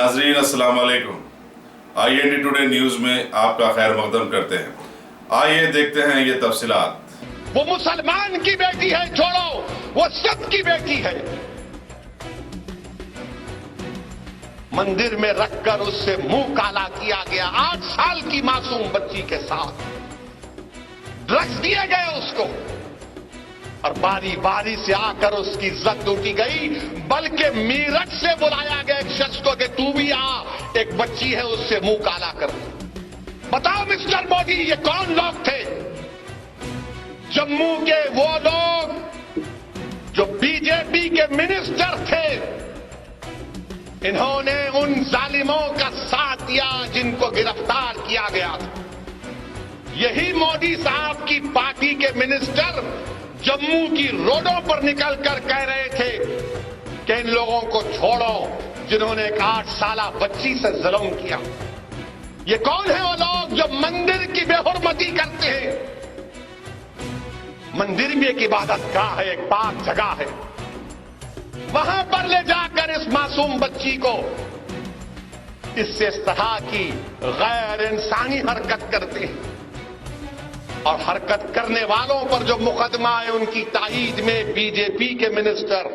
नाजरीन अस्सलाम वालेकुम। IND टुडे न्यूज में आपका खैर मकदम करते हैं। आइए देखते हैं ये तफसीलात। वो मुसलमान की बेटी है, छोड़ो, वो सबकी बेटी है। मंदिर में रखकर उससे मुंह काला किया गया, 8 साल की मासूम बच्ची के साथ ड्रग्स दिए गए उसको, और बारी बारी से आकर उसकी इज्जत लूटी गई। बल्कि मीरठ से बुलाया गया एक शख्स को कि तू भी आ, एक बच्ची है उससे मुंह काला कर। बताओ मिस्टर मोदी, ये कौन लोग थे? जम्मू के वो लोग जो बीजेपी के मिनिस्टर थे, इन्होंने उन जालिमों का साथ दिया जिनको गिरफ्तार किया गया था। यही मोदी साहब की पार्टी के मिनिस्टर जम्मू की रोडों पर निकलकर कह रहे थे कि इन लोगों को छोड़ो जिन्होंने एक 8 साला बच्ची से जुल्म किया। ये कौन है वो लोग जो मंदिर की बेहुरमती करते हैं? मंदिर भी एक इबादत गाह है, एक पाक जगह है। वहां पर ले जाकर इस मासूम बच्ची को इससे इस तरह की गैर इंसानी हरकत करते हैं, और हरकत करने वालों पर जो मुकदमा है उनकी ताईद में बीजेपी के मिनिस्टर